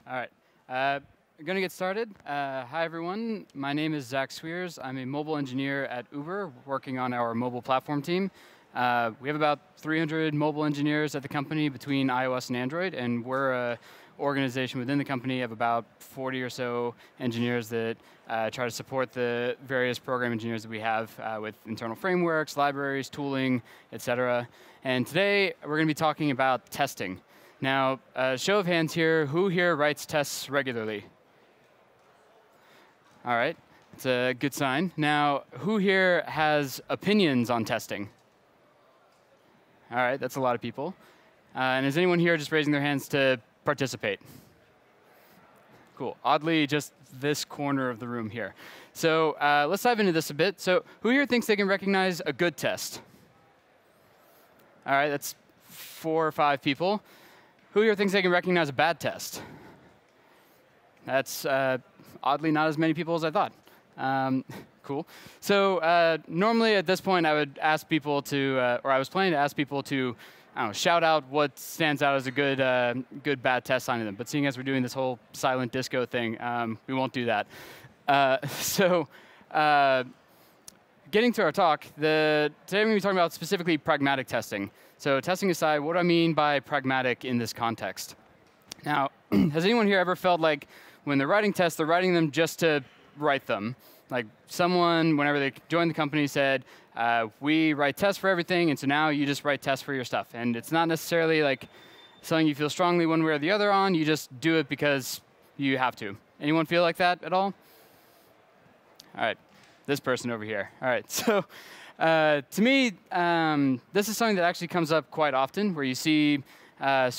All right. We're going to get started. Hi, everyone. My name is Zac Sweers. I'm a mobile engineer at Uber, working on our mobile platform team. We have about 300 mobile engineers at the company between iOS and Android, and we're an organization within the company of about 40 or so engineers that try to support the various program engineers that we have with internal frameworks, libraries, tooling, et cetera. And today, we're going to be talking about testing. Now, show of hands here, who here writes tests regularly? All right, it's a good sign. Now, who here has opinions on testing? All right, that's a lot of people. And is anyone here just raising their hands to participate? Cool. Oddly, just this corner of the room here. So let's dive into this a bit. So who here thinks they can recognize a good test? All right, that's 4 or 5 people. Who here thinks they can recognize a bad test? That's oddly not as many people as I thought. Cool. So normally at this point, I would ask people to, or I was planning to ask people to, I don't know, shout out what stands out as a good bad test sign to them. But seeing as we're doing this whole silent disco thing, we won't do that. Getting to our talk, today we're going to be talking about specifically pragmatic testing. So testing aside, what do I mean by pragmatic in this context? Now, has anyone here ever felt like when they're writing tests, they're writing them just to write them? Like someone, whenever they joined the company, said, we write tests for everything, and so now you just write tests for your stuff. And it's not necessarily like something you feel strongly one way or the other on. You just do it because you have to. Anyone feel like that at all? All right, this person over here. All right, so to me, this is something that actually comes up quite often, where you see a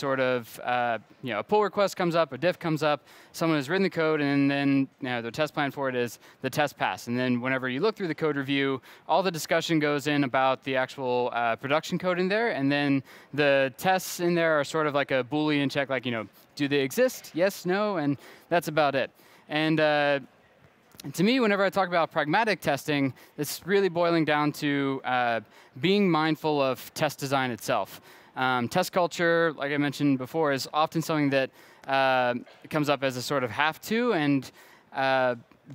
pull request comes up, a diff comes up, someone has written the code, and then their test plan for it is the test pass. And then whenever you look through the code review, all the discussion goes in about the actual production code in there, and then the tests in there are sort of like a Boolean check, like, do they exist? Yes, no, and that's about it. And to me, whenever I talk about pragmatic testing, it's really boiling down to being mindful of test design itself. Test culture, like I mentioned before, is often something that comes up as a sort of have to, and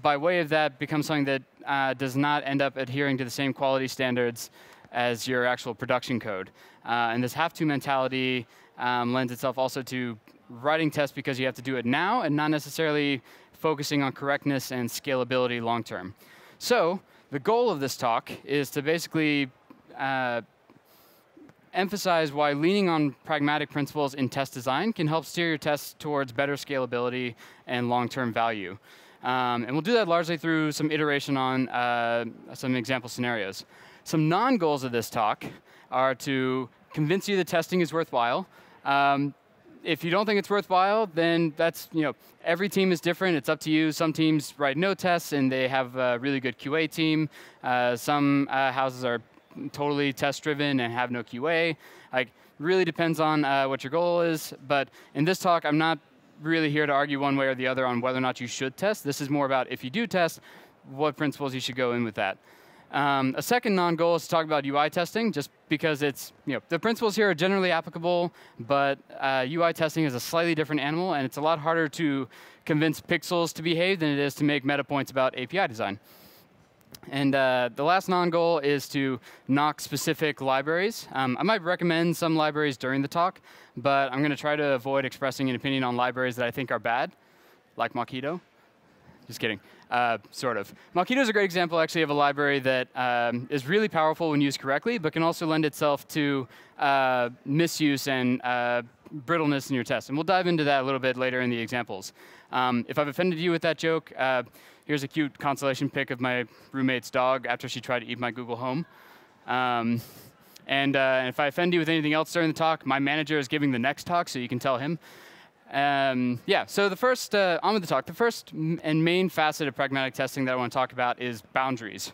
by way of that becomes something that does not end up adhering to the same quality standards as your actual production code. And this have to mentality lends itself also to writing tests because you have to do it now and not necessarily focusing on correctness and scalability long term. So the goal of this talk is to basically emphasize why leaning on pragmatic principles in test design can help steer your tests towards better scalability and long-term value. And we'll do that largely through some iteration on some example scenarios. Some non-goals of this talk are to convince you that testing is worthwhile. If you don't think it's worthwhile, then that's, every team is different. It's up to you. Some teams write no tests, and they have a really good QA team. Some houses are totally test-driven and have no QA. Like, really depends on what your goal is. But in this talk, I'm not really here to argue one way or the other on whether or not you should test. This is more about if you do test, what principles you should go in with that. A second non-goal is to talk about UI testing, just because it's, the principles here are generally applicable, but UI testing is a slightly different animal, and it's a lot harder to convince pixels to behave than it is to make meta points about API design. And the last non-goal is to knock specific libraries. I might recommend some libraries during the talk, but I'm going to try to avoid expressing an opinion on libraries that I think are bad, like Mockito. Just kidding. Sort of. Mockito is a great example, actually, of a library that is really powerful when used correctly, but can also lend itself to misuse and brittleness in your test. And we'll dive into that a little bit later in the examples. If I've offended you with that joke, here's a cute consolation pic of my roommate's dog after she tried to eat my Google Home. And if I offend you with anything else during the talk, my manager is giving the next talk, so you can tell him. So the first, on with the talk. The first and main facet of pragmatic testing that I want to talk about is boundaries.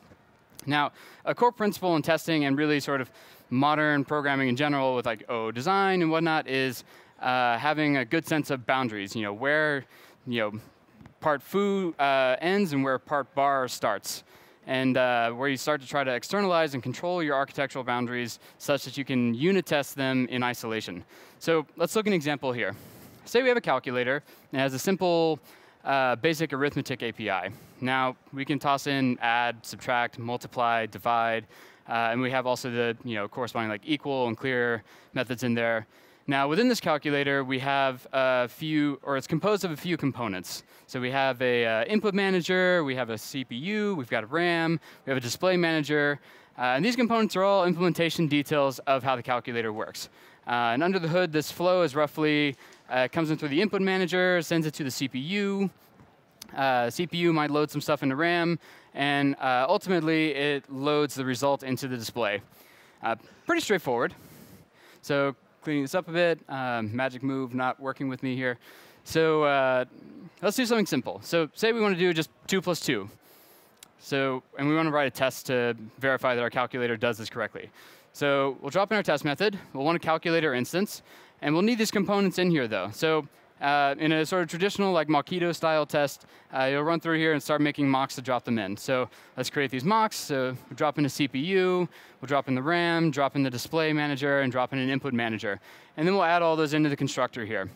Now, a core principle in testing and really sort of modern programming in general with like design and whatnot is having a good sense of boundaries. Where part foo ends and where part bar starts. And where you start to try to externalize and control your architectural boundaries such that you can unit test them in isolation. So let's look at an example here. say we have a calculator and it has a simple basic arithmetic API. Now, we can toss in add, subtract, multiply, divide, and we have also the corresponding like equal and clear methods in there. Now, within this calculator, we have a few, or it's composed of a few components. So we have a input manager, we have a CPU, we've got a RAM, we have a display manager, and these components are all implementation details of how the calculator works. And under the hood, this flow is roughly, comes in through the input manager, sends it to the CPU. CPU might load some stuff into RAM, and ultimately, it loads the result into the display. Pretty straightforward. So cleaning this up a bit, magic move not working with me here. So let's do something simple. So say we want to do just 2 plus 2. So, and we want to write a test to verify that our calculator does this correctly. So we'll drop in our test method. We'll want a calculator instance. And we'll need these components in here, though. So in a sort of traditional like Mockito style test, you'll run through here and start making mocks to drop them in. So let's create these mocks. So we'll drop in a CPU, we'll drop in the RAM, drop in the display manager, and drop in an input manager. And then we'll add all those into the constructor here.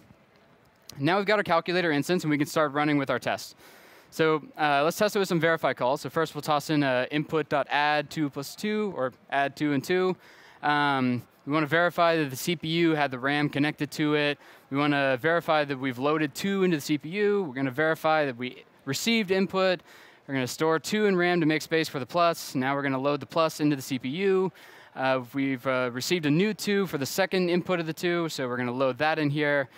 Now we've got our calculator instance, and we can start running with our test. So let's test it with some verify calls. So first we'll toss in input.add 2 plus 2, or add 2 and 2. We want to verify that the CPU had the RAM connected to it. We want to verify that we've loaded 2 into the CPU. We're going to verify that we received input. We're going to store 2 in RAM to make space for the plus. Now we're going to load the plus into the CPU. We've received a new 2 for the second input of the 2, so we're going to load that in here.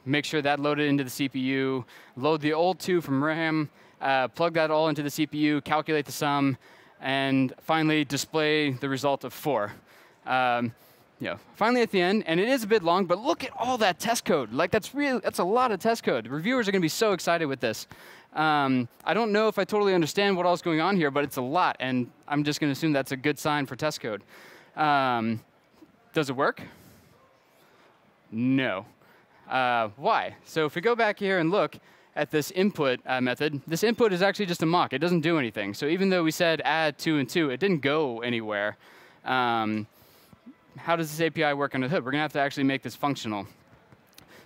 Make sure that loaded into the CPU. Load the old 2 from RAM. Plug that all into the CPU. Calculate the sum. And finally, display the result of 4. Finally at the end, and it is a bit long, but look at all that test code. Like that's a lot of test code. Reviewers are going to be so excited with this. I don't know if I totally understand what else is going on here, but it's a lot, and I'm just going to assume that's a good sign for test code. Does it work? No. Why? So if we go back here and look at this input method, this input is actually just a mock. It doesn't do anything. So even though we said add 2 and 2, it didn't go anywhere. How does this API work under the hood? We're going to have to actually make this functional.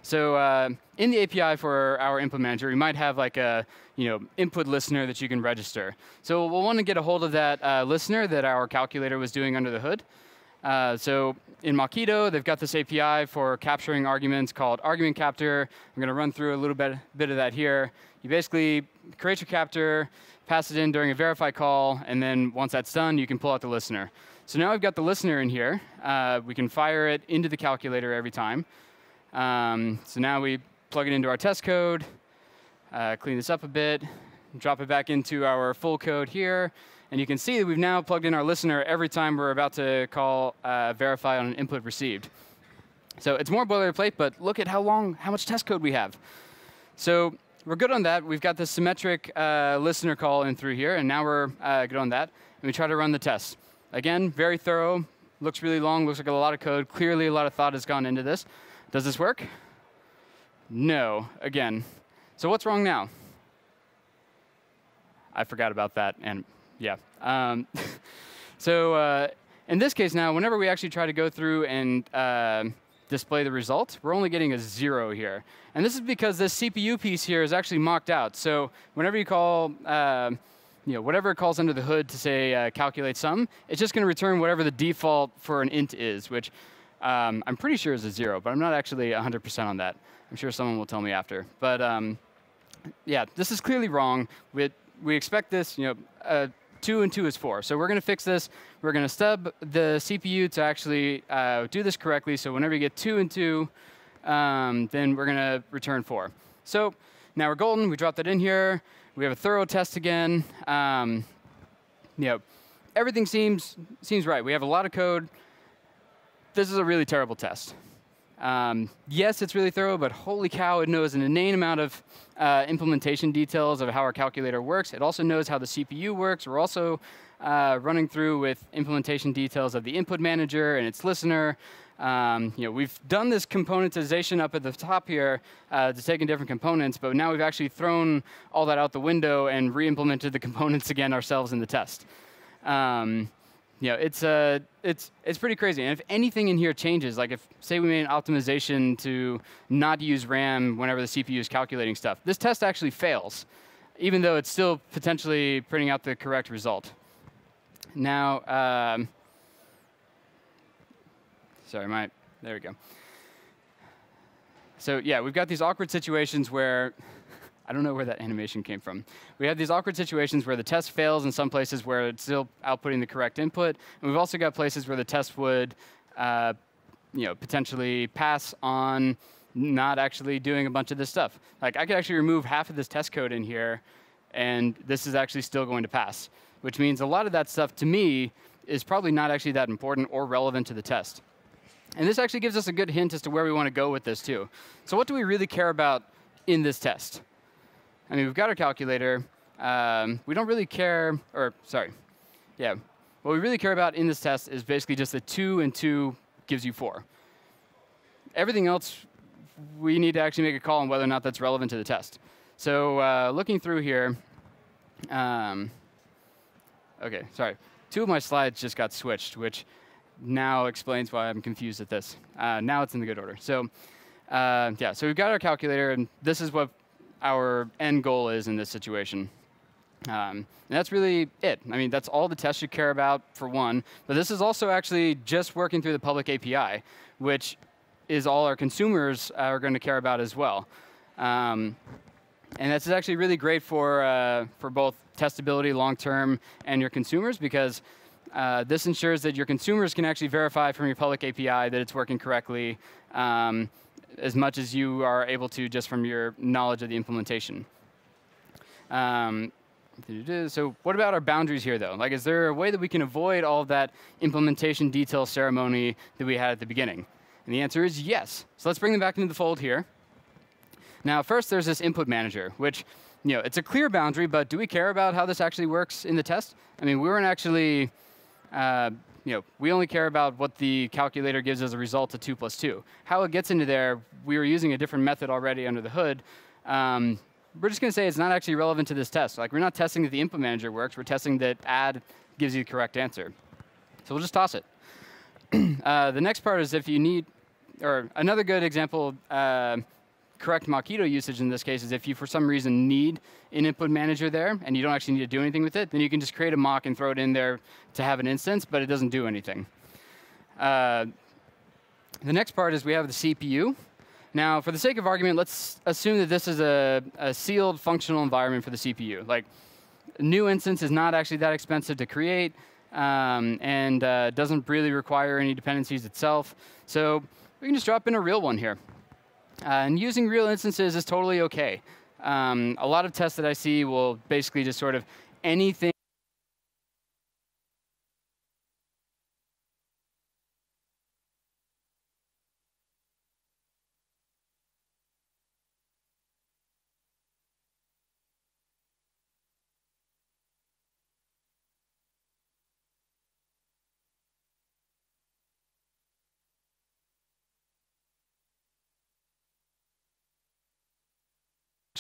So in the API for our input manager, we might have like a input listener that you can register. So we'll want to get a hold of that listener that our calculator was doing under the hood. So in Mockito, they've got this API for capturing arguments called argument capture. I'm going to run through a little bit of that here. You basically create your capture, pass it in during a verify call, and then once that's done, you can pull out the listener. So now we've got the listener in here. We can fire it into the calculator every time. So now we plug it into our test code, clean this up a bit, drop it back into our full code here. And you can see that we've now plugged in our listener every time we're about to call verify on an input received. So it's more boilerplate, but look at how much test code we have. So we're good on that. We've got the symmetric listener call in through here, and now we're good on that. And we try to run the test. Again, very thorough. Looks really long. Looks like a lot of code. Clearly, a lot of thought has gone into this. Does this work? No. Again. So what's wrong now? I forgot about that. And yeah. So in this case now, whenever we actually try to go through and display the result, we're only getting a 0 here. And this is because this CPU piece here is actually mocked out. So whenever you call whatever it calls under the hood to say calculate sum, it's just going to return whatever the default for an int is, which I'm pretty sure is a 0, but I'm not actually 100% on that. I'm sure someone will tell me after. But yeah, this is clearly wrong. We expect this, 2 and 2 is 4. So we're going to fix this. We're going to stub the CPU to actually do this correctly. So whenever you get 2 and 2, then we're going to return 4. So now we're golden. We drop that in here. We have a thorough test again. Everything seems right. We have a lot of code. This is a really terrible test. Yes, it's really thorough, but holy cow, it knows an inane amount of implementation details of how our calculator works. It also knows how the CPU works. We're also running through with implementation details of the input manager and its listener. We've done this componentization up at the top here to take in different components, but now we've actually thrown all that out the window and re-implemented the components again ourselves in the test. it's pretty crazy. And if anything in here changes, like if, say we made an optimization to not use RAM whenever the CPU is calculating stuff, this test actually fails, even though it's still potentially printing out the correct result. Now, sorry, there we go. So yeah, we've got these awkward situations where, I don't know where that animation came from. We have these awkward situations where the test fails in some places where it's still outputting the correct input. And we've also got places where the test would potentially pass on not actually doing a bunch of this stuff. Like I could actually remove half of this test code in here, and this is actually still going to pass, which means a lot of that stuff, to me, is probably not actually that important or relevant to the test. And this actually gives us a good hint as to where we want to go with this, too. So what do we really care about in this test? I mean, we've got our calculator. We don't really care, or sorry. Yeah, what we really care about in this test is basically just that 2 and 2 gives you 4. Everything else, we need to actually make a call on whether or not that's relevant to the test. So looking through here, OK, sorry. 2 of my slides just got switched, which now explains why I'm confused at this. Now it's in the good order. So yeah, so we've got our calculator, and this is what our end goal is in this situation. And that's really it. I mean, that's all the test should care about, for one. But this is also actually just working through the public API, which is all our consumers are going to care about as well. And that's actually really great for both testability long-term and your consumers, because this ensures that your consumers can actually verify from your public API that it's working correctly, as much as you are able to just from your knowledge of the implementation. So what about our boundaries here, though? Like, is there a way that we can avoid all of that implementation detail ceremony that we had at the beginning? And the answer is yes. So let's bring them back into the fold here. Now, first, there's this input manager, which, it's a clear boundary, but do we care about how this actually works in the test? I mean, we weren't actually, we only care about what the calculator gives as a result of 2 plus 2. How it gets into there, we were using a different method already under the hood. We're just going to say it's not actually relevant to this test. Like, we're not testing that the input manager works. We're testing that add gives you the correct answer. So we'll just toss it. The next part is if you need, or another good example, correct Mockito usage in this case is if you, for some reason, need an input manager there and you don't actually need to do anything with it, then you can just create a mock and throw it in there to have an instance, but it doesn't do anything. The next part is we have the CPU. Now, for the sake of argument, let's assume that this is a sealed functional environment for the CPU. Like, a new instance is not actually that expensive to create, and doesn't really require any dependencies itself. So we can just drop in a real one here. And using real instances is totally OK. A lot of tests that I see will basically just sort of anything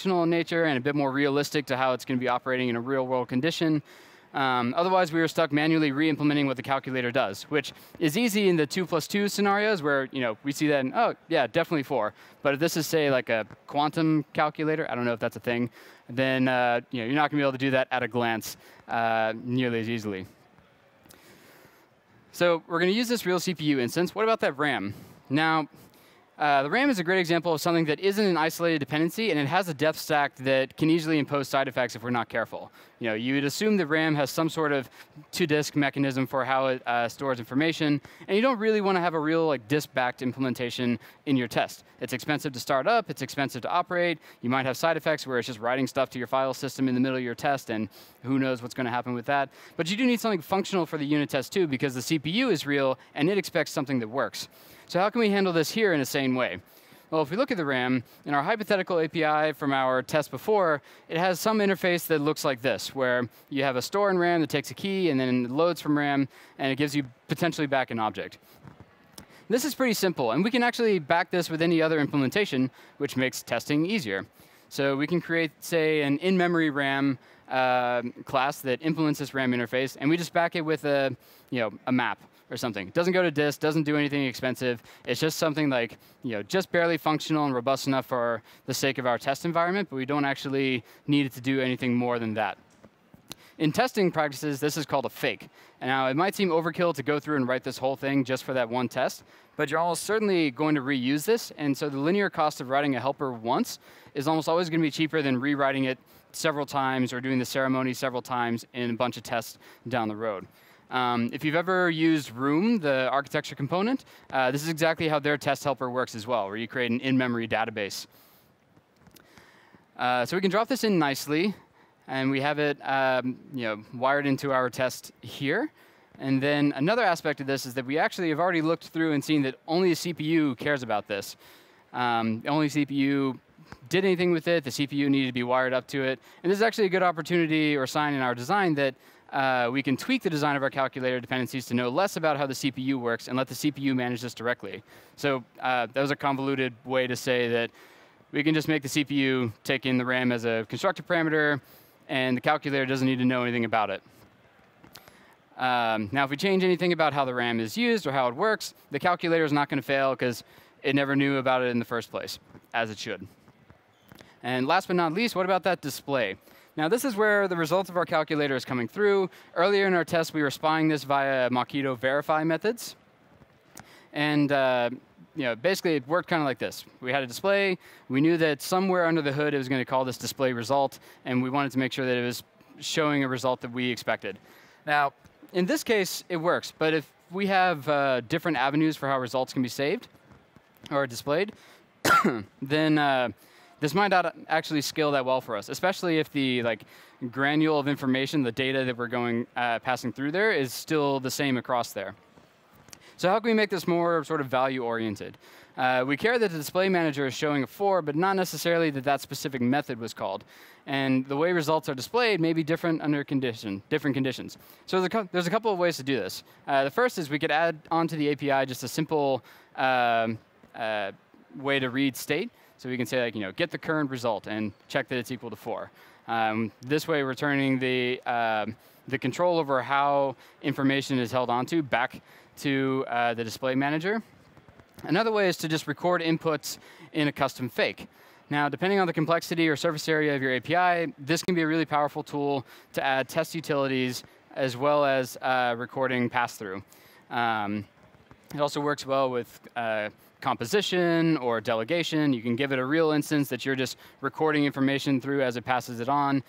in nature and a bit more realistic to how it's going to be operating in a real-world condition. Otherwise, we were stuck manually re-implementing what the calculator does, which is easy in the 2 plus 2 scenarios where we see that, oh, yeah, definitely 4. But if this is, say, like a quantum calculator, I don't know if that's a thing, then you're not going to be able to do that at a glance nearly as easily. So we're going to use this real CPU instance. What about that RAM? Now, the RAM is a great example of something that isn't an isolated dependency, and it has a depth stack that can easily impose side effects if we're not careful. You would assume that RAM has some sort of to-disk mechanism for how it stores information, and you don't really want to have a real disk-backed implementation in your test. It's expensive to start up. It's expensive to operate. You might have side effects where it's just writing stuff to your file system in the middle of your test, and who knows what's going to happen with that. But you do need something functional for the unit test, too, because the CPU is real, and it expects something that works. So how can we handle this here in a sane way? Well, if we look at the RAM, in our hypothetical API from our test before, it has some interface that looks like this, where you have a store in RAM that takes a key and then loads from RAM, and it gives you potentially back an object. This is pretty simple, and we can actually back this with any other implementation, which makes testing easier. So we can create, say, an in-memory RAM class that implements this RAM interface, and we just back it with a map or something. It doesn't go to disk, doesn't do anything expensive. It's just something like, just barely functional and robust enough for the sake of our test environment, but we don't actually need it to do anything more than that. In testing practices, this is called a fake. And now, it might seem overkill to go through and write this whole thing just for that one test, but you're almost certainly going to reuse this. And so the linear cost of writing a helper once is almost always going to be cheaper than rewriting it several times or doing the ceremony several times in a bunch of tests down the road. If you've ever used Room, the architecture component, this is exactly how their test helper works as well, where you create an in-memory database. So we can drop this in nicely. And we have it wired into our test here. And then another aspect of this is that we actually have already looked through and seen that only the CPU cares about this. Only CPU did anything with it. The CPU needed to be wired up to it. And this is actually a good opportunity or sign in our design that we can tweak the design of our calculator dependencies to know less about how the CPU works and let the CPU manage this directly. So that was a convoluted way to say that we can just make the CPU take in the RAM as a constructor parameter, and the calculator doesn't need to know anything about it. Now, if we change anything about how the RAM is used or how it works, the calculator is not going to fail because it never knew about it in the first place, as it should. And last but not least, what about that display? Now, this is where the result of our calculator is coming through. Earlier in our test, we were spying this via Mockito verify methods. And basically, it worked kind of like this. We had a display. We knew that somewhere under the hood, it was going to call this display result, and we wanted to make sure that it was showing a result that we expected. Now, in this case, it works. But if we have different avenues for how results can be saved or displayed, then this might not actually scale that well for us, especially if the granule of information, the data that we're passing through there, is still the same across there. So how can we make this more sort of value-oriented? We care that the display manager is showing a 4, but not necessarily that that specific method was called. And the way results are displayed may be different under different conditions. So there's a couple of ways to do this. The first is we could add onto the API just a simple way to read state. So we can say, get the current result and check that it's equal to 4. This way, returning the control over how information is held onto back to the display manager. Another way is to just record inputs in a custom fake. Now, depending on the complexity or surface area of your API, this can be a really powerful tool to add test utilities as well as recording pass-through. It also works well with composition or delegation. You can give it a real instance that you're just recording information through as it passes it on.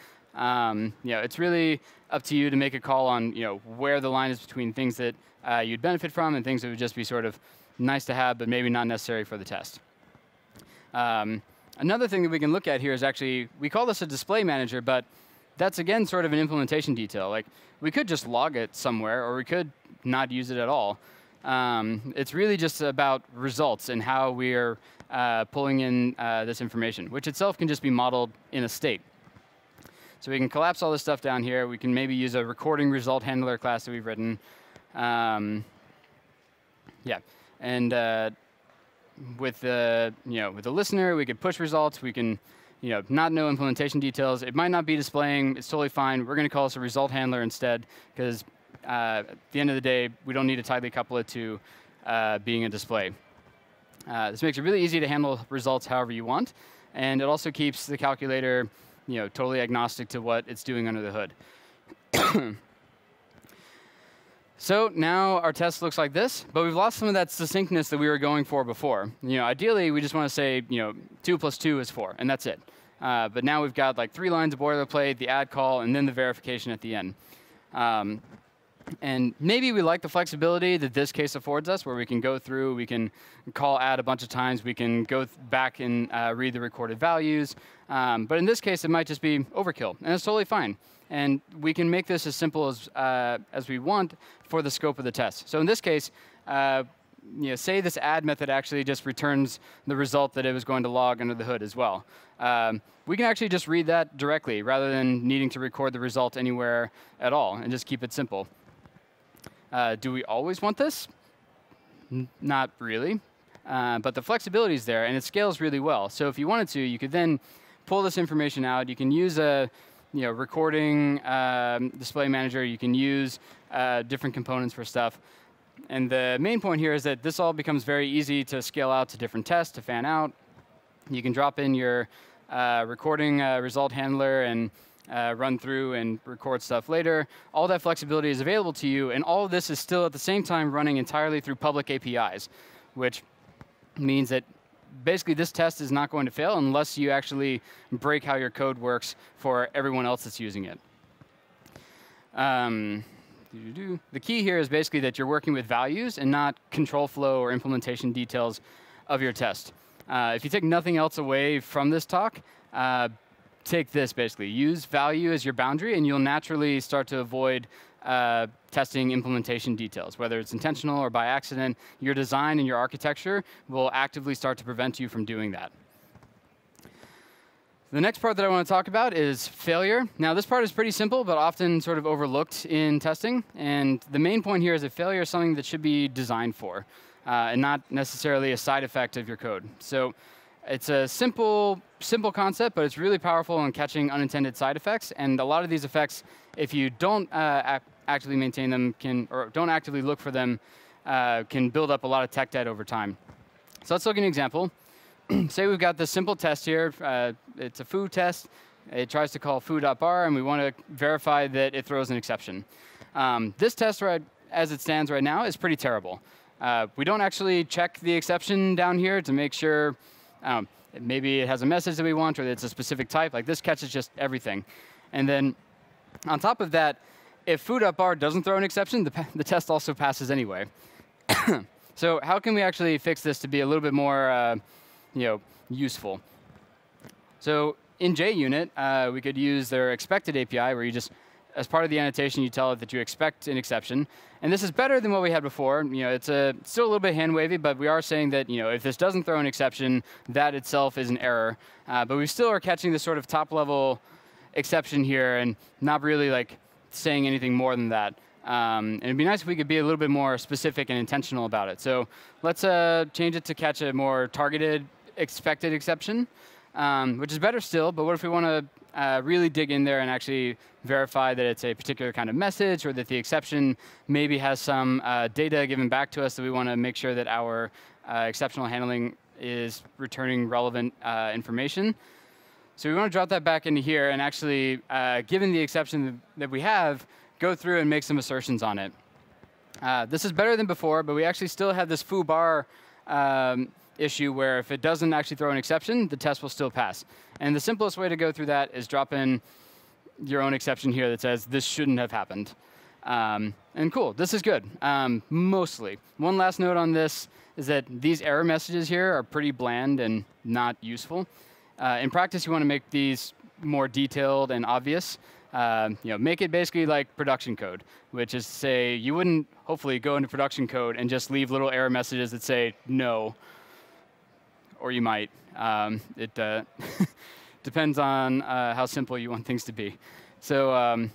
It's really up to you to make a call on where the line is between things that you'd benefit from and things that would just be sort of nice to have, but maybe not necessary for the test. Another thing that we can look at here is actually, we call this a display manager, but that's again sort of an implementation detail. We could just log it somewhere, or we could not use it at all. It's really just about results and how we're pulling in this information, which itself can just be modeled in a state. So we can collapse all this stuff down here. We can maybe use a recording result handler class that we've written. And with the listener, we could push results. We can not know implementation details. It might not be displaying. It's totally fine. We're going to call this a result handler instead, because at the end of the day, we don't need to tightly couple it to being a display. This makes it really easy to handle results however you want, and it also keeps the calculator totally agnostic to what it's doing under the hood. So now our test looks like this, but we've lost some of that succinctness that we were going for before. Ideally, we just want to say 2 plus 2 is 4, and that's it. But now we've got 3 lines of boilerplate, the add call, and then the verification at the end. And maybe we like the flexibility that this case affords us, where we can go through, we can call add a bunch of times, we can go back and read the recorded values. But in this case, it might just be overkill, and it's totally fine. And we can make this as simple as we want for the scope of the test. So in this case, say this add method actually just returns the result that it was going to log under the hood as well. We can actually just read that directly rather than needing to record the result anywhere at all and just keep it simple. Do we always want this? Not really. But the flexibility is there, and it scales really well. So if you wanted to, you could then pull this information out. You can use a recording display manager. You can use different components for stuff. And the main point here is that this all becomes very easy to scale out to different tests, to fan out. You can drop in your recording result handler and run through and record stuff later. All that flexibility is available to you, and all of this is still at the same time running entirely through public APIs, which means that basically this test is not going to fail unless you actually break how your code works for everyone else that's using it. The key here is basically that you're working with values and not control flow or implementation details of your test. If you take nothing else away from this talk, take this basically. Use value as your boundary, and you'll naturally start to avoid testing implementation details. Whether it's intentional or by accident, your design and your architecture will actively start to prevent you from doing that. The next part that I want to talk about is failure. Now, this part is pretty simple, but often sort of overlooked in testing. And the main point here is that failure is something that should be designed for, and not necessarily a side effect of your code. So it's a simple concept, but it's really powerful in catching unintended side effects. And a lot of these effects, if you don't actively maintain them, or don't actively look for them, can build up a lot of tech debt over time. So let's look at an example. Say we've got this simple test here. It's a foo test. It tries to call foo.bar, and we want to verify that it throws an exception. This test, as it stands right now, is pretty terrible. We don't actually check the exception down here to make sure maybe it has a message that we want, or that it's a specific type. Like this catches just everything. And then on top of that, if foo.bar doesn't throw an exception, the test also passes anyway. So how can we actually fix this to be a little bit more useful? So in JUnit, we could use their expected API, where you just, as part of the annotation, you tell it that you expect an exception. And this is better than what we had before. It's still a little bit hand-wavy, but we are saying that if this doesn't throw an exception, that itself is an error. But we still are catching this sort of top-level exception here, and not really like saying anything more than that. And it'd be nice if we could be a little bit more specific and intentional about it. So let's change it to catch a more targeted expected exception, which is better still. But what if we want to really dig in there and actually verify that it's a particular kind of message, or that the exception maybe has some data given back to us that we want to make sure that our exceptional handling is returning relevant information. So we want to drop that back into here and actually, given the exception that we have, go through and make some assertions on it. This is better than before, but we actually still have this foo.bar issue where if it doesn't actually throw an exception, the test will still pass. And the simplest way to go through that is drop in your own exception here that says this shouldn't have happened. And cool, this is good, mostly. One last note on this is that these error messages here are pretty bland and not useful. In practice, you want to make these more detailed and obvious. Make it basically like production code, which is to say you wouldn't hopefully go into production code and just leave little error messages that say no, or you might. It depends on how simple you want things to be. So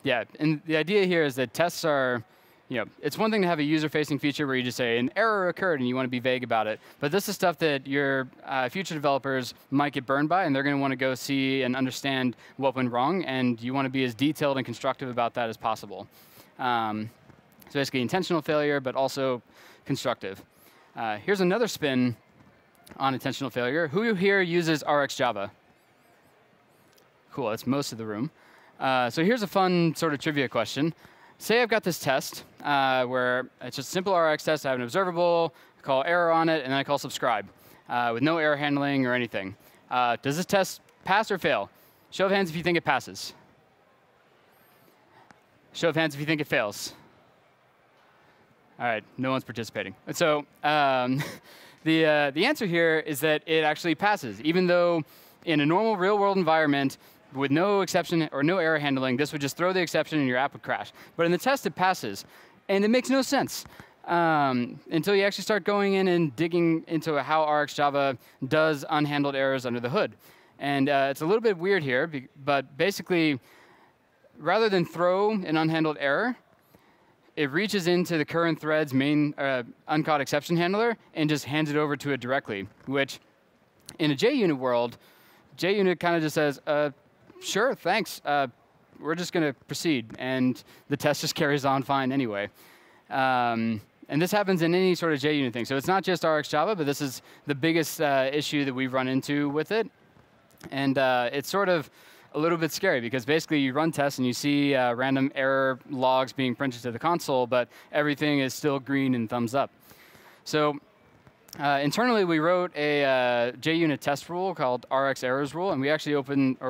yeah, and the idea here is that tests are, it's one thing to have a user-facing feature where you just say an error occurred and you want to be vague about it. But this is stuff that your future developers might get burned by, and they're going to want to go see and understand what went wrong, and you want to be as detailed and constructive about that as possible. So basically intentional failure, but also constructive. Here's another spin on intentional failure. Who here uses RxJava? Cool, that's most of the room. So here's a fun sort of trivia question. Say I've got this test where it's just a simple Rx test. I have an observable, I call error on it, and then I call subscribe with no error handling or anything. Does this test pass or fail? Show of hands if you think it passes. Show of hands if you think it fails. All right, no one's participating. And so the answer here is that it actually passes, even though in a normal real-world environment, with no exception or no error handling, this would just throw the exception and your app would crash. But in the test, it passes. And it makes no sense until you actually start going in and digging into how RxJava does unhandled errors under the hood. And it's a little bit weird here, but basically, rather than throw an unhandled error, it reaches into the current thread's main uncaught exception handler and just hands it over to it directly, which in a JUnit world, JUnit kind of just says, sure, thanks. We're just going to proceed. And the test just carries on fine anyway. And this happens in any sort of JUnit thing. So it's not just RxJava, but this is the biggest issue that we've run into with it. And it's sort of a little bit scary because basically you run tests and you see random error logs being printed to the console, but everything is still green and thumbs up. So internally, we wrote a JUnit test rule called RxErrors rule, and we actually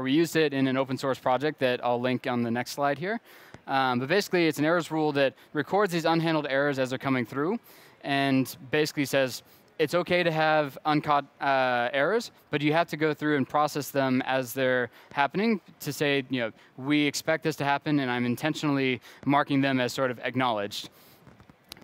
we used it in an open source project that I'll link on the next slide here. But basically, it's an errors rule that records these unhandled errors as they're coming through, and basically says it's okay to have uncaught errors, but you have to go through and process them as they're happening to say, we expect this to happen, and I'm intentionally marking them as sort of acknowledged.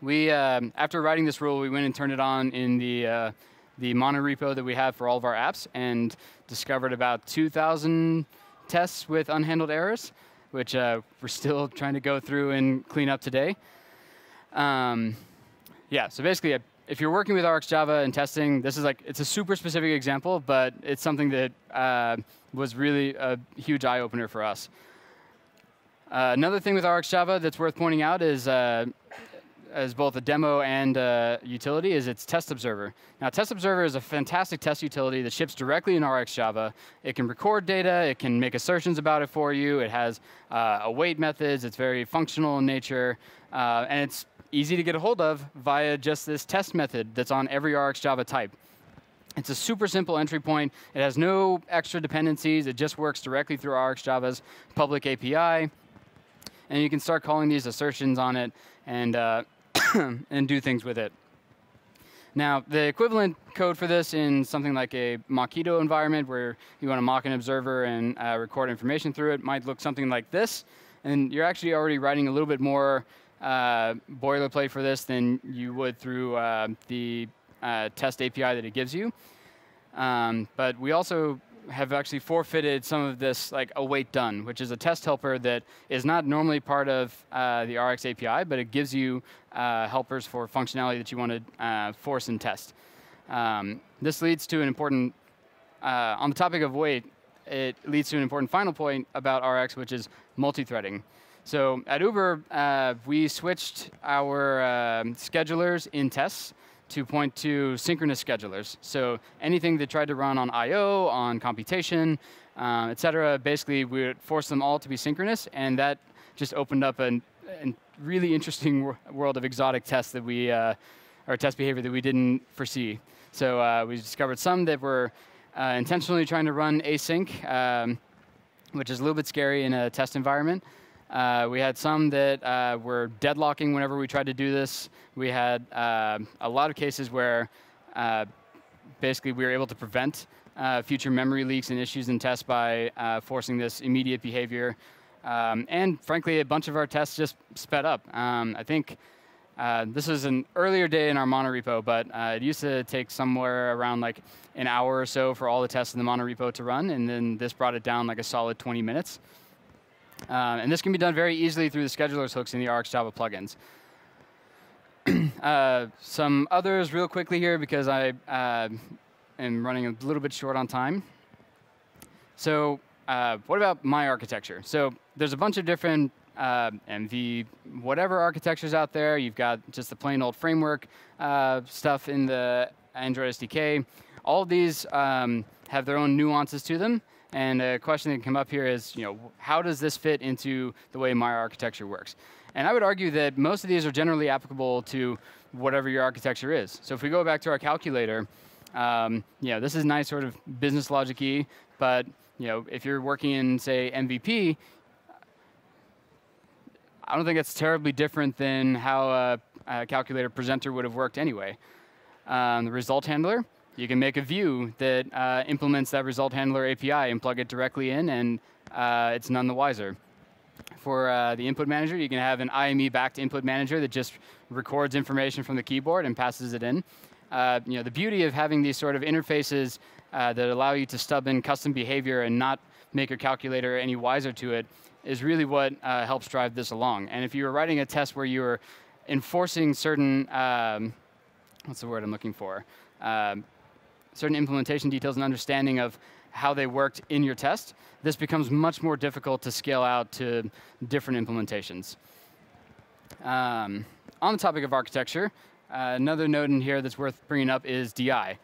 We, after writing this rule, we went and turned it on in the monorepo that we have for all of our apps and discovered about 2,000 tests with unhandled errors, which we're still trying to go through and clean up today. Yeah, so basically, if you're working with RxJava and testing, this is it's a super specific example, but it's something that was really a huge eye-opener for us. Another thing with RxJava that's worth pointing out is as both a demo and a utility is its test observer. Now, test observer is a fantastic test utility that ships directly in RxJava. It can record data, it can make assertions about it for you, it has await methods, it's very functional in nature, and it's easy to get a hold of via just this test method that's on every RxJava type. It's a super simple entry point. It has no extra dependencies. It just works directly through RxJava's public API. And you can start calling these assertions on it and and do things with it. Now, the equivalent code for this in something like a Mockito environment where you want to mock an observer and record information through it might look something like this. And you're actually already writing a little bit more boilerplate for this than you would through the test API that it gives you. But we also have actually forfeited some of this await done, which is a test helper that is not normally part of the Rx API, but it gives you helpers for functionality that you want to force and test. This leads to an important, on the topic of wait, it leads to an important final point about Rx, which is multi-threading. So at Uber, we switched our schedulers in tests to point to synchronous schedulers. So anything that tried to run on I/O, on computation, et cetera, basically we would force them all to be synchronous, and that just opened up a really interesting world of exotic tests that we, or test behavior that we didn't foresee. So we discovered some that were intentionally trying to run async, which is a little bit scary in a test environment. We had some that were deadlocking whenever we tried to do this. We had a lot of cases where basically we were able to prevent future memory leaks and issues in tests by forcing this immediate behavior. And frankly, a bunch of our tests just sped up. I think this was an earlier day in our monorepo, but it used to take somewhere around an hour or so for all the tests in the monorepo to run, and then this brought it down a solid 20 minutes. And this can be done very easily through the schedulers hooks in the RxJava plugins. Some others real quickly here because I am running a little bit short on time. So what about my architecture? So there's a bunch of different MV whatever architectures out there. You've got just the plain old framework stuff in the Android SDK. All of these have their own nuances to them. And a question that can come up here is, how does this fit into the way my architecture works? And I would argue that most of these are generally applicable to whatever your architecture is. So if we go back to our calculator, this is nice sort of business logic-y, but if you're working in, say, MVP, I don't think it's terribly different than how a calculator presenter would have worked anyway. The result handler, you can make a view that implements that result handler API and plug it directly in, and it's none the wiser. For the input manager, you can have an IME-backed input manager that just records information from the keyboard and passes it in. The beauty of having these sort of interfaces that allow you to stub in custom behavior and not make your calculator any wiser to it is really what helps drive this along. And if you were writing a test where you were enforcing certain, what's the word I'm looking for? Certain implementation details and understanding of how they worked in your test, this becomes much more difficult to scale out to different implementations. On the topic of architecture, another note in here that's worth bringing up is DI.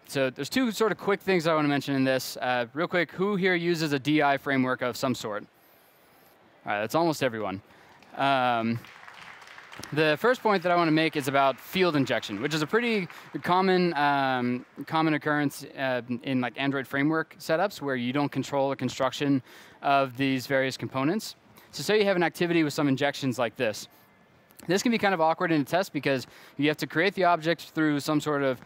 So there's two sort of quick things I want to mention in this. Real quick, who here uses a DI framework of some sort? All right, that's almost everyone. The first point that I want to make is about field injection, which is a pretty common occurrence in like Android framework setups where you don't control the construction of these various components. So say you have an activity with some injections like this. This can be kind of awkward in a test because you have to create the object through some sort of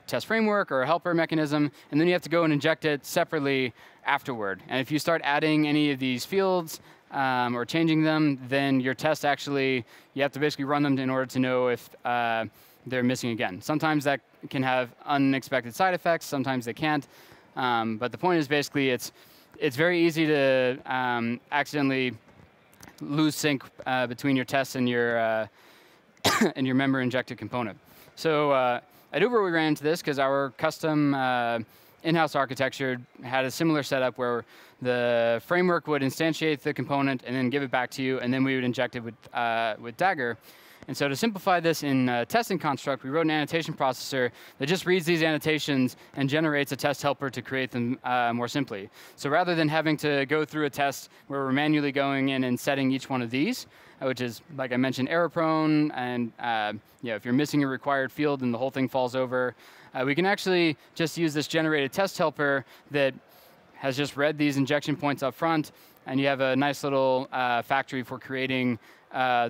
test framework or a helper mechanism, and then you have to go and inject it separately afterward. And if you start adding any of these fields or changing them, then your test actually, you have to basically run them in order to know if they're missing again. Sometimes that can have unexpected side effects, sometimes they can't. But the point is basically it's very easy to accidentally lose sync between your tests and your and your member injected component. So at Uber, we ran into this because our custom in-house architecture had a similar setup where the framework would instantiate the component and then give it back to you, and then we would inject it with Dagger. And so to simplify this in testing construct, we wrote an annotation processor that just reads these annotations and generates a test helper to create them more simply. So rather than having to go through a test where we're manually going in and setting each one of these, which is, like I mentioned, error-prone, and if you're missing a required field and the whole thing falls over, we can actually just use this generated test helper that has just read these injection points up front, and you have a nice little factory for creating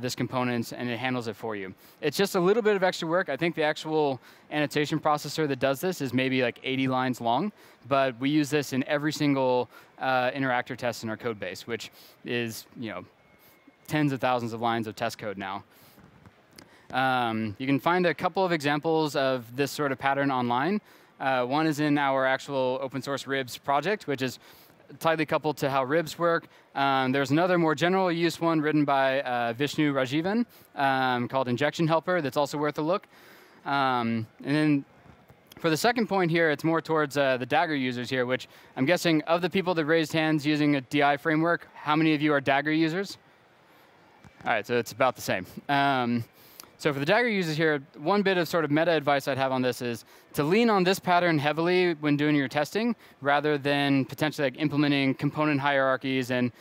this component, and it handles it for you. It's just a little bit of extra work. I think the actual annotation processor that does this is maybe like 80 lines long, but we use this in every single interactor test in our code base, which is tens of thousands of lines of test code now. You can find a couple of examples of this sort of pattern online. One is in our actual open source RIBs project, which is tightly coupled to how RIBs work. There's another more general use one written by Vishnu Rajivan called Injection Helper that's also worth a look. And then for the second point here, it's more towards the Dagger users here, which I'm guessing of the people that raised hands using a DI framework, how many of you are Dagger users? All right, so it's about the same. So for the Dagger users here, one bit of sort of meta advice I'd have on this is to lean on this pattern heavily when doing your testing, rather than potentially like implementing component hierarchies and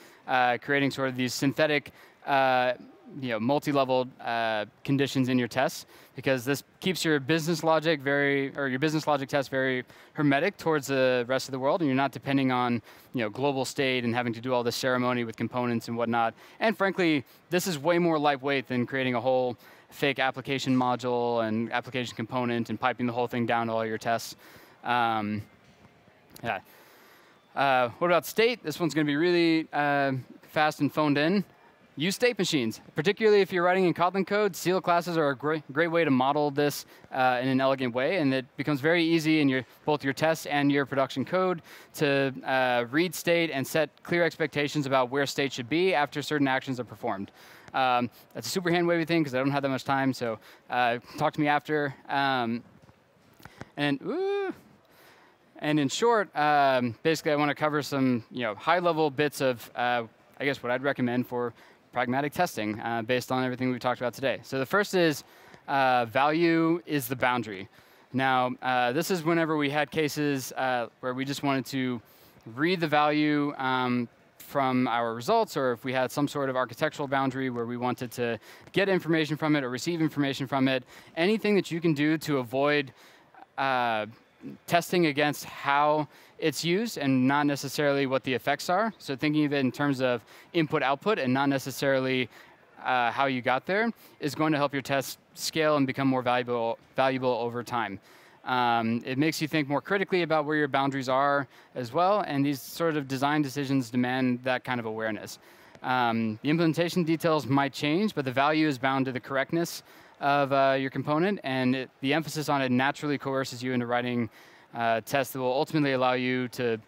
creating sort of these synthetic, multi-level conditions in your tests, because this keeps your business logic test very hermetic towards the rest of the world, and you're not depending on global state and having to do all this ceremony with components and whatnot. And frankly, this is way more lightweight than creating a whole fake application module and application component and piping the whole thing down to all your tests. What about state? This one's going to be really fast and phoned in. Use state machines, particularly if you're writing in Kotlin code. Seal classes are a great way to model this in an elegant way, and it becomes very easy in both your tests and your production code to read state and set clear expectations about where state should be after certain actions are performed. That's a super hand-wavy thing because I don't have that much time, so talk to me after. And in short, basically I want to cover some high-level bits of, I guess, what I'd recommend for pragmatic testing based on everything we've talked about today. So the first is value is the boundary. Now, this is whenever we had cases where we just wanted to read the value from our results, or if we had some sort of architectural boundary where we wanted to get information from it or receive information from it. Anything that you can do to avoid testing against how it's used and not necessarily what the effects are. So thinking of it in terms of input-output and not necessarily how you got there is going to help your tests scale and become more valuable over time. It makes you think more critically about where your boundaries are as well, and these sort of design decisions demand that kind of awareness. The implementation details might change, but the value is bound to the correctness of your component, and the emphasis on it naturally coerces you into writing tests that will ultimately allow you to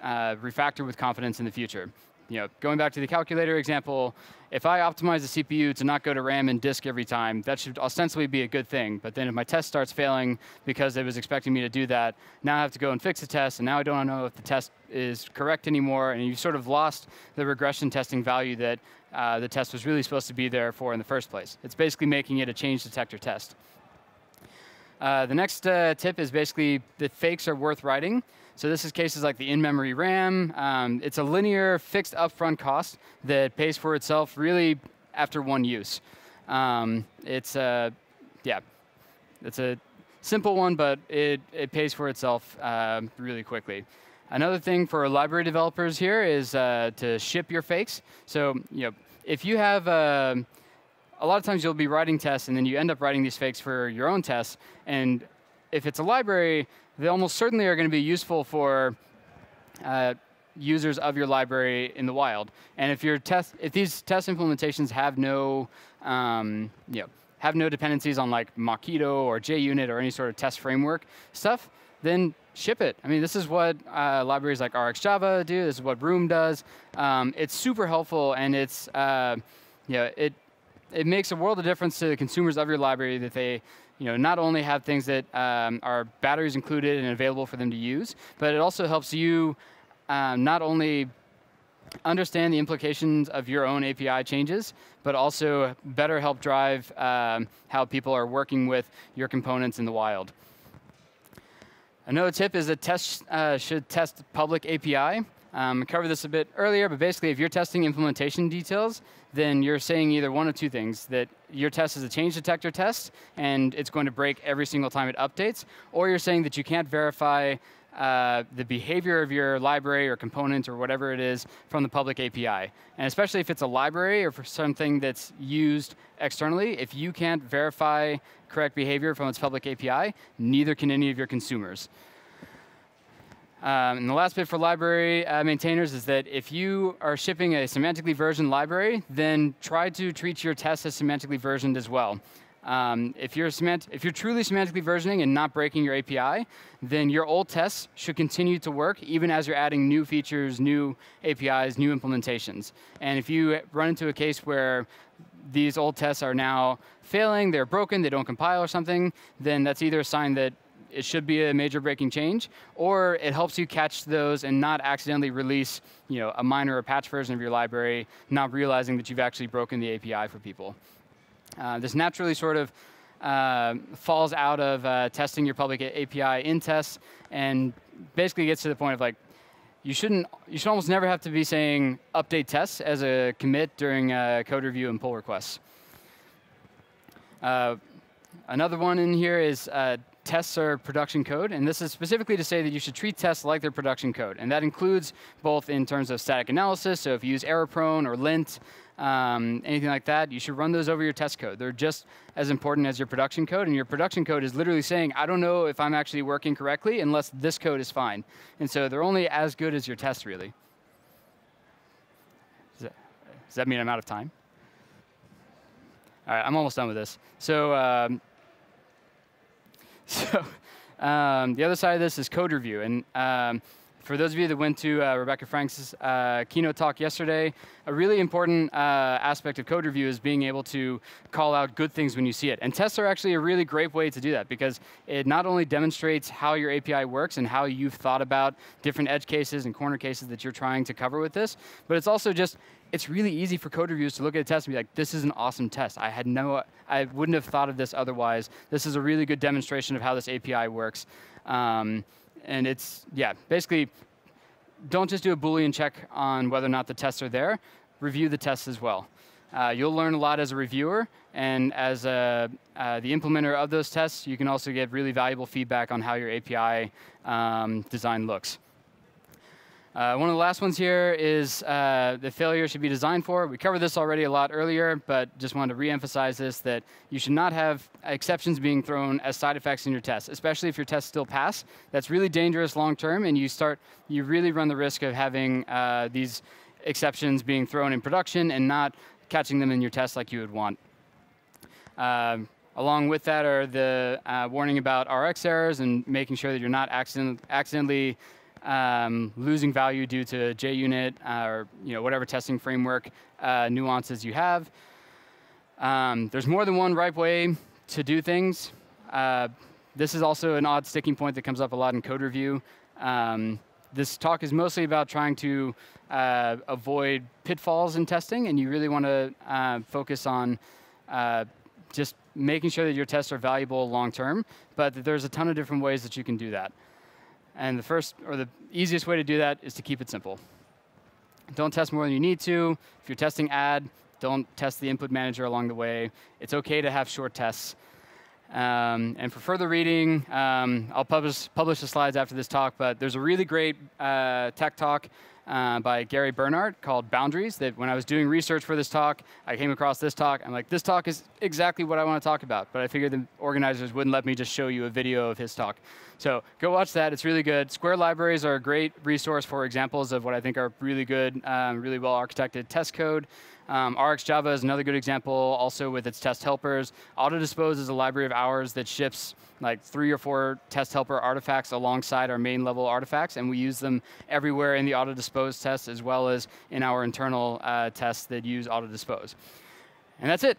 refactor with confidence in the future. going back to the calculator example, if I optimize the CPU to not go to RAM and disk every time, that should ostensibly be a good thing. But then if my test starts failing because it was expecting me to do that, now I have to go and fix the test, and now I don't know if the test is correct anymore, and you've sort of lost the regression testing value that the test was really supposed to be there for in the first place. It's basically making it a change detector test. The next tip is basically that fakes are worth writing. So this is cases like the in-memory RAM. It's a linear, fixed upfront cost that pays for itself really after one use. It's a simple one, but it pays for itself really quickly. Another thing for library developers here is to ship your fakes. So if you have a lot of times you'll be writing tests, and then you end up writing these fakes for your own tests. And if it's a library, they almost certainly are going to be useful for users of your library in the wild. And if these test implementations have no dependencies on like Mockito or JUnit or any sort of test framework stuff, then ship it. I mean, this is what libraries like RxJava do. This is what Room does. It's super helpful, and it's it makes a world of difference to the consumers of your library that they not only have things that are batteries included and available for them to use, but it also helps you not only understand the implications of your own API changes, but also better help drive how people are working with your components in the wild. Another tip is that tests should test public API. I covered this a bit earlier, but basically if you're testing implementation details, then you're saying either one of two things, that your test is a change detector test, and it's going to break every single time it updates, or you're saying that you can't verify the behavior of your library or component or whatever it is from the public API. And especially if it's a library or for something that's used externally, if you can't verify correct behavior from its public API, neither can any of your consumers. And the last bit for library maintainers is that if you are shipping a semantically versioned library, then try to treat your tests as semantically versioned as well. If you're truly semantically versioning and not breaking your API, then your old tests should continue to work even as you're adding new features, new APIs, new implementations. And if you run into a case where these old tests are now failing, they're broken, they don't compile or something, then that's either a sign that it should be a major breaking change, or it helps you catch those and not accidentally release a minor or patch version of your library, not realizing that you've actually broken the API for people. This naturally sort of falls out of testing your public API in tests, and basically gets to the point of like, you should almost never have to be saying update tests as a commit during code review and pull requests. Another one in here is tests are production code, and this is specifically to say that you should treat tests like their production code, and that includes both in terms of static analysis. So if you use error-prone or lint, anything like that, you should run those over your test code. They're just as important as your production code, and your production code is literally saying, I don't know if I'm actually working correctly unless this code is fine. And so they're only as good as your tests, really. Does that mean I'm out of time? All right, I'm almost done with this. So the other side of this is code review. And for those of you that went to Rebecca Franks' keynote talk yesterday, a really important aspect of code review is being able to call out good things when you see it. And tests are actually a really great way to do that, because it not only demonstrates how your API works and how you've thought about different edge cases and corner cases that you're trying to cover with this, but it's also just, it's really easy for code reviewers to look at a test and be like, this is an awesome test. I wouldn't have thought of this otherwise. This is a really good demonstration of how this API works. And it's, basically, don't just do a Boolean check on whether or not the tests are there. Review the tests as well. You'll learn a lot as a reviewer, and as the implementer of those tests, you can also get really valuable feedback on how your API design looks. One of the last ones here is the failure should be designed for. We covered this already a lot earlier, but just wanted to reemphasize this, that you should not have exceptions being thrown as side effects in your tests, especially if your tests still pass. That's really dangerous long term, and you really run the risk of having these exceptions being thrown in production and not catching them in your tests like you would want. Along with that are the warning about RX errors and making sure that you're not accidentally losing value due to JUnit or whatever testing framework nuances you have. There's more than one right way to do things. This is also an odd sticking point that comes up a lot in code review. This talk is mostly about trying to avoid pitfalls in testing, and you really want to focus on just making sure that your tests are valuable long term, but there's a ton of different ways that you can do that. And the first, or the easiest way to do that is to keep it simple. Don't test more than you need to. If you're testing add, don't test the input manager along the way. It's OK to have short tests. And for further reading, I'll publish the slides after this talk, but there's a really great tech talk by Gary Bernhardt called Boundaries that when I was doing research for this talk, I came across this talk. I'm like, this talk is exactly what I want to talk about, but I figured the organizers wouldn't let me just show you a video of his talk. So go watch that. It's really good. Square libraries are a great resource for examples of what I think are really good, really well-architected test code. RxJava is another good example, also with its test helpers. Autodispose is a library of ours that ships like 3 or 4 test helper artifacts alongside our main level artifacts, and we use them everywhere in the autodispose tests as well as in our internal tests that use autodispose. And that's it.